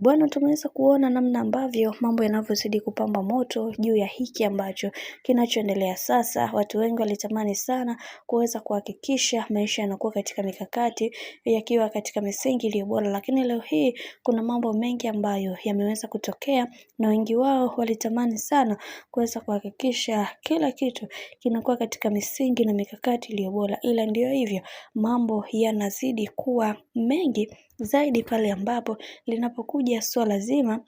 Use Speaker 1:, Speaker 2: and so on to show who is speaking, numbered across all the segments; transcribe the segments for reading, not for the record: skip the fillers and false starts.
Speaker 1: Bwana, tumeweza kuona namna ambavyo mambo yanavyozidi kupamba moto juu ya hiki ambacho kinachoendelea sasa. Watu wengi walitamani sana kuweza kuhakikisha maisha yanakuwa katika mikakati yakiwa katika misingi iliyo bora, lakini leo hii kuna mambo mengi ambayo yameweza kutokea na wengi wao walitamani sana kuweza kuhakikisha kila kitu kinakuwa katika misingi na mikakati iliyo bora, ila ndio hivyo, mambo yanazidi kuwa mengi zaidi pale ambapo linapokuja swala zima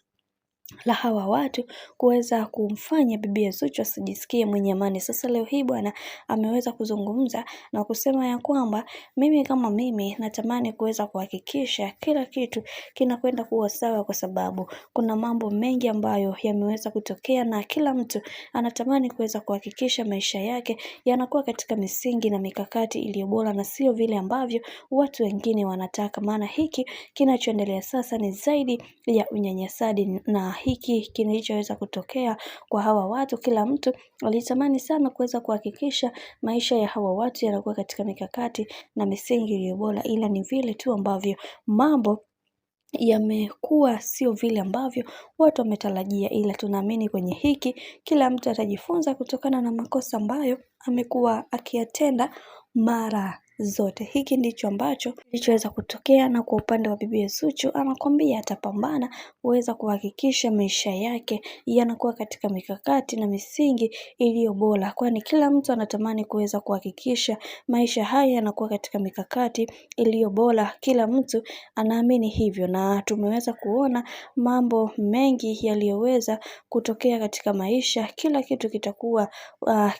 Speaker 1: la hawa watu kuweza kumfanya bibi Zuchu asijisikie mwenye amani. Sasa leo hii bwana ameweza kuzungumza na kusema ya kwamba mimi kama mimi natamani kuweza kuhakikisha kila kitu kinakwenda kuwa sawa, kwa sababu kuna mambo mengi ambayo yameweza kutokea na kila mtu anatamani kuweza kuhakikisha maisha yake yanakuwa katika misingi na mikakati iliyo bora, na sio vile ambavyo watu wengine wanataka. Maana hiki kinachoendelea sasa ni zaidi ya unyanyasaji, na hiki kilichoweza kutokea kwa hawa watu, kila mtu alitamani sana kuweza kuhakikisha maisha ya hawa watu yanakuwa katika mikakati na misingi iliyo bora, ila ni vile tu ambavyo mambo yamekuwa sio vile ambavyo watu wametarajia, ila tunaamini kwenye hiki kila mtu atajifunza kutokana na makosa ambayo amekuwa akiyatenda mara zote. Hiki ndicho ambacho kilichoweza kutokea, na kwa upande wa bibi Zuchu anakwambia atapambana kuweza kuhakikisha maisha yake yanakuwa katika mikakati na misingi iliyo bora, kwani kila mtu anatamani kuweza kuhakikisha maisha haya yanakuwa katika mikakati iliyo bora. Kila mtu anaamini hivyo, na tumeweza kuona mambo mengi yaliyoweza kutokea katika maisha. Kila kitu kitakuwa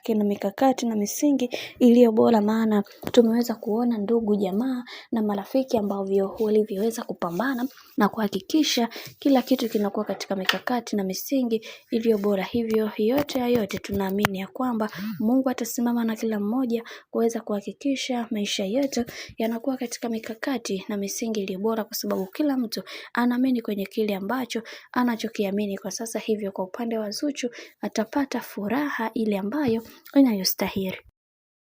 Speaker 1: kina mikakati na misingi iliyo bora, maana tumeweza kuona ndugu, jamaa na marafiki ambao walivyoweza kupambana na kuhakikisha kila kitu kinakuwa katika mikakati na misingi iliyo bora. Hivyo yote tunaamini ya kwamba Mungu atasimama na kila mmoja kuweza kuhakikisha maisha yetu yanakuwa katika mikakati na misingi iliyo bora, kwa sababu kila mtu anaamini kwenye kile ambacho anachokiamini kwa sasa. Hivyo kwa upande wa Zuchu atapata furaha ile ambayo inayostahili.